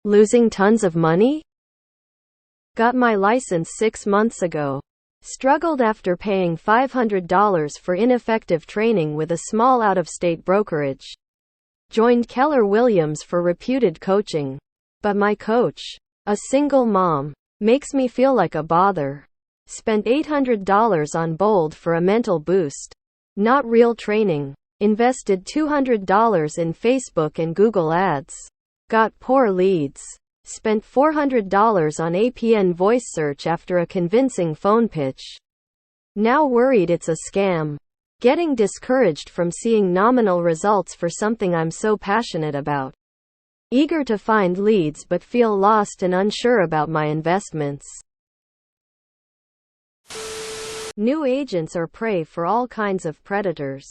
Losing tons of money? Got my license 6 months ago. Struggled after paying $500 for ineffective training with a small out-of-state brokerage. Joined Keller Williams for reputed coaching. But my coach, a single mom, makes me feel like a bother. Spent $800 on Bold for a mental boost. Not real training. Invested $200 in Facebook and Google ads. Got poor leads. Spent $400 on APN voice search after a convincing phone pitch. Now worried it's a scam. Getting discouraged from seeing nominal results for something I'm so passionate about. Eager to find leads but feel lost and unsure about my investments. New agents are prey for all kinds of predators.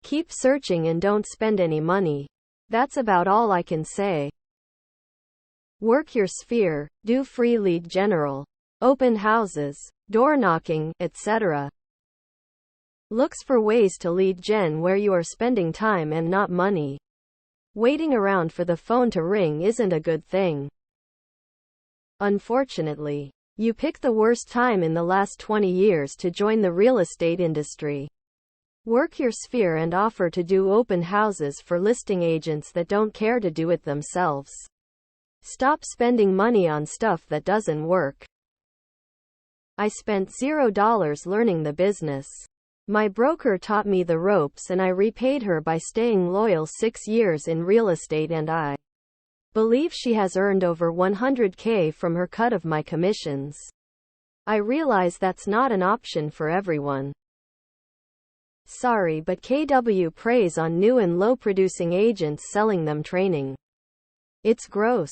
Keep searching and don't spend any money. That's about all I can say. Work your sphere, do free lead general, open houses, door knocking, etc. Looks for ways to lead gen where you are spending time and not money. Waiting around for the phone to ring isn't a good thing. Unfortunately, you picked the worst time in the last 20 years to join the real estate industry. Work your sphere and offer to do open houses for listing agents that don't care to do it themselves. Stop spending money on stuff that doesn't work. I spent $0 learning the business. My broker taught me the ropes and I repaid her by staying loyal 6 years in real estate, and I believe she has earned over $100K from her cut of my commissions. I realize that's not an option for everyone. Sorry, but KW preys on new and low producing agents selling them training. It's gross.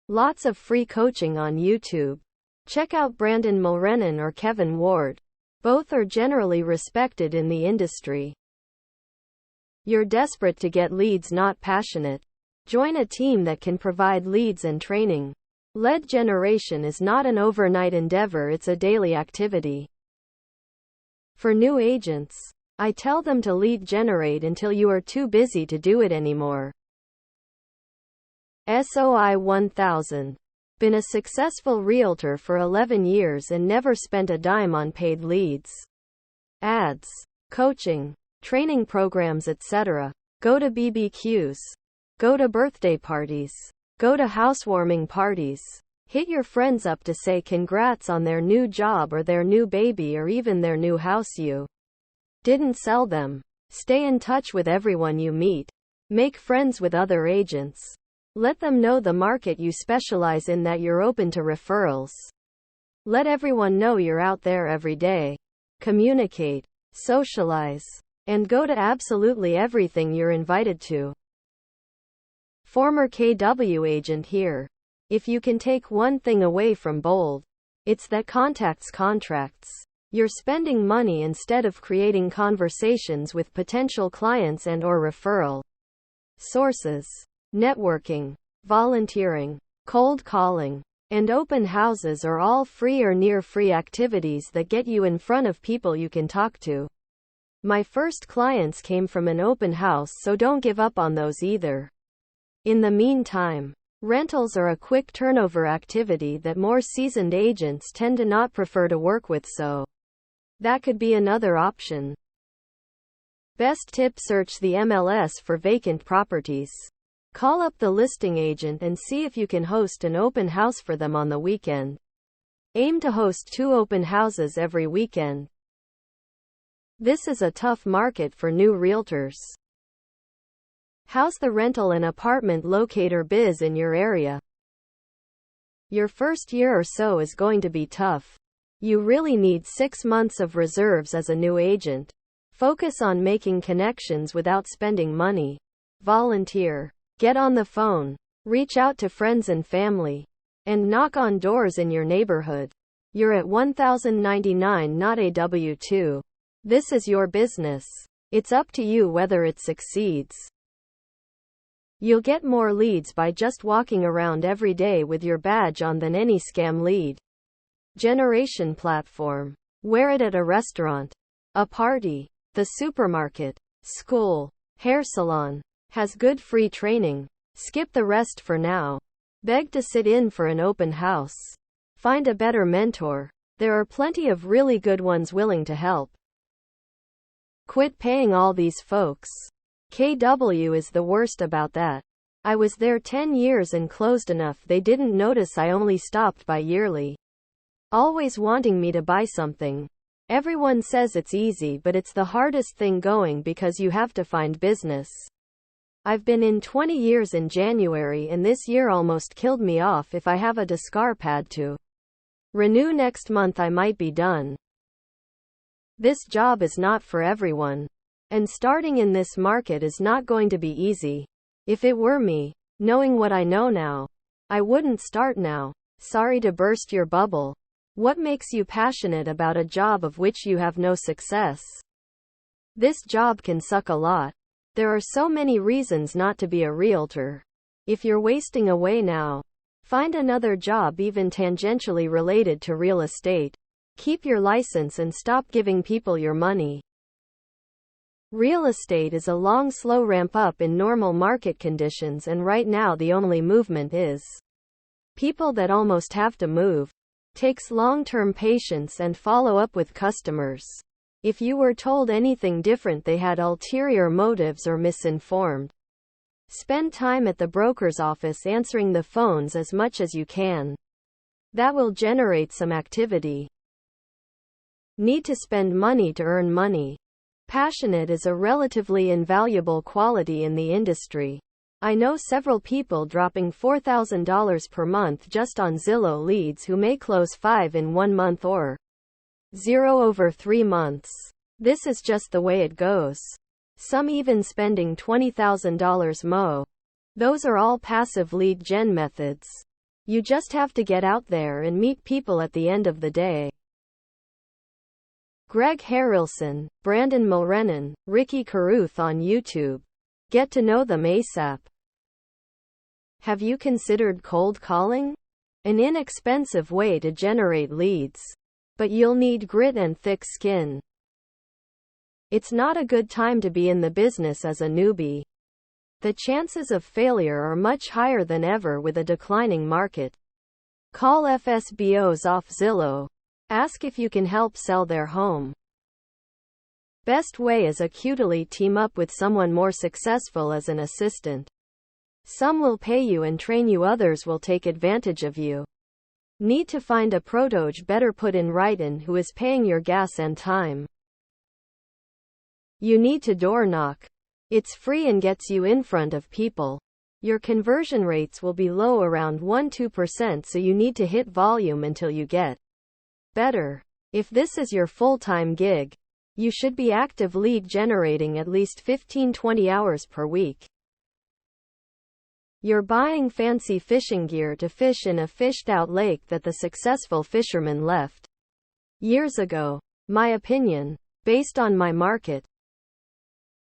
Lots of free coaching on YouTube. Check out Brandon Mulrennan or Kevin Ward. Both are generally respected in the industry. You're desperate to get leads, not passionate. Join a team that can provide leads and training. Lead generation is not an overnight endeavor, it's a daily activity. For new agents, I tell them to lead generate until you are too busy to do it anymore. SOI 1000. Been a successful realtor for 11 years and never spent a dime on paid leads, ads, coaching, training programs, etc. Go to BBQs. Go to birthday parties. Go to housewarming parties. Hit your friends up to say congrats on their new job or their new baby or even their new house you didn't sell them. Stay in touch with everyone you meet. Make friends with other agents. Let them know the market you specialize in, that you're open to referrals. Let everyone know you're out there every day. Communicate, socialize, and go to absolutely everything you're invited to. Former KW agent here. If you can take one thing away from Bold, it's that contacts contracts. You're spending money instead of creating conversations with potential clients and or referral sources. Networking, volunteering, cold calling, and open houses are all free or near free activities that get you in front of people you can talk to. My first clients came from an open house, so don't give up on those either. In the meantime, rentals are a quick turnover activity that more seasoned agents tend to not prefer to work with, so that could be another option. Best tip: search the MLS for vacant properties. Call up the listing agent and see if you can host an open house for them on the weekend. Aim to host 2 open houses every weekend. This is a tough market for new realtors. How's the rental and apartment locator biz in your area? Your first year or so is going to be tough. You really need 6 months of reserves as a new agent. Focus on making connections without spending money. Volunteer. Get on the phone. Reach out to friends and family. And knock on doors in your neighborhood. You're at 1099, not a W-2. This is your business. It's up to you whether it succeeds. You'll get more leads by just walking around every day with your badge on than any scam lead generation platform. Wear it at a restaurant, a party, the supermarket, school, hair salon. Has good free training. Skip the rest for now. Beg to sit in for an open house. Find a better mentor. There are plenty of really good ones willing to help. Quit paying all these folks. KW is the worst about that. I was there 10 years and closed enough they didn't notice I only stopped by yearly. Always wanting me to buy something. Everyone says it's easy, but it's the hardest thing going because you have to find business. I've been in 20 years in January and this year almost killed me off. If I have a discard to renew next month I might be done. This job is not for everyone. And starting in this market is not going to be easy. If it were me, knowing what I know now, I wouldn't start now. Sorry to burst your bubble. What makes you passionate about a job of which you have no success? This job can suck a lot. There are so many reasons not to be a realtor. If you're wasting away now, find another job even tangentially related to real estate. Keep your license and stop giving people your money. Real estate is a long, slow ramp up in normal market conditions, and right now the only movement is people that almost have to move. Takes long-term patience and follow up with customers. If you were told anything different, they had ulterior motives or misinformed. Spend time at the broker's office answering the phones as much as you can. That will generate some activity. Need to spend money to earn money. Passionate is a relatively invaluable quality in the industry. I know several people dropping $4,000 per month just on Zillow leads who may close 5 in 1 month or 0 over 3 months. This is just the way it goes. Some even spending $20,000 mo. Those are all passive lead gen methods. You just have to get out there and meet people at the end of the day. Greg Harrelson, Brandon Mulrennan, Ricky Carruth on YouTube. Get to know them ASAP. Have you considered cold calling? An inexpensive way to generate leads. But you'll need grit and thick skin. It's not a good time to be in the business as a newbie. The chances of failure are much higher than ever with a declining market. Call FSBOs off Zillow. Ask if you can help sell their home. Best way is acutely team up with someone more successful as an assistant. Some will pay you and train you, others will take advantage of you. Need to find a protoge better put in writin' who is paying your gas and time. You need to door knock. It's free and gets you in front of people. Your conversion rates will be low, around 1-2%, so you need to hit volume until you get better. If this is your full-time gig, you should be active lead generating at least 15-20 hours per week. You're buying fancy fishing gear to fish in a fished-out lake that the successful fisherman left years ago. My opinion, based on my market.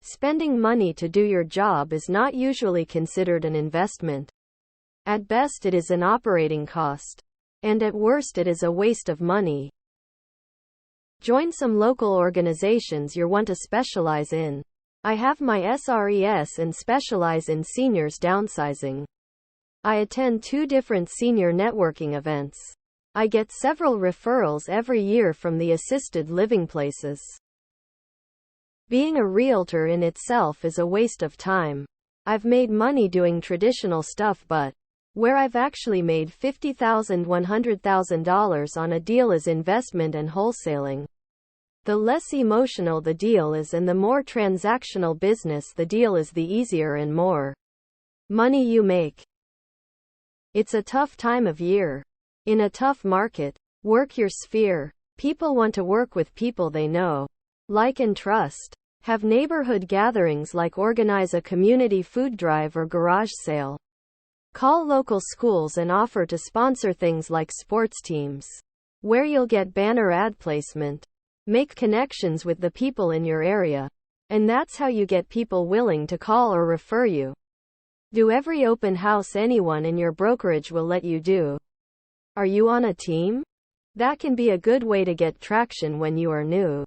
Spending money to do your job is not usually considered an investment. At best it is an operating cost. And at worst it is a waste of money. Join some local organizations you want to specialize in. I have my SRES and specialize in seniors downsizing. I attend 2 different senior networking events. I get several referrals every year from the assisted living places. Being a realtor in itself is a waste of time. I've made money doing traditional stuff, but where I've actually made $50,000, $100,000 on a deal is investment and wholesaling. The less emotional the deal is and the more transactional business the deal is, the easier and more money you make. It's a tough time of year. In a tough market, work your sphere. People want to work with people they know, like, and trust. Have neighborhood gatherings, like organize a community food drive or garage sale. Call local schools and offer to sponsor things like sports teams, where you'll get banner ad placement. Make connections with the people in your area. And that's how you get people willing to call or refer you. Do every open house anyone in your brokerage will let you do. Are you on a team? That can be a good way to get traction when you are new.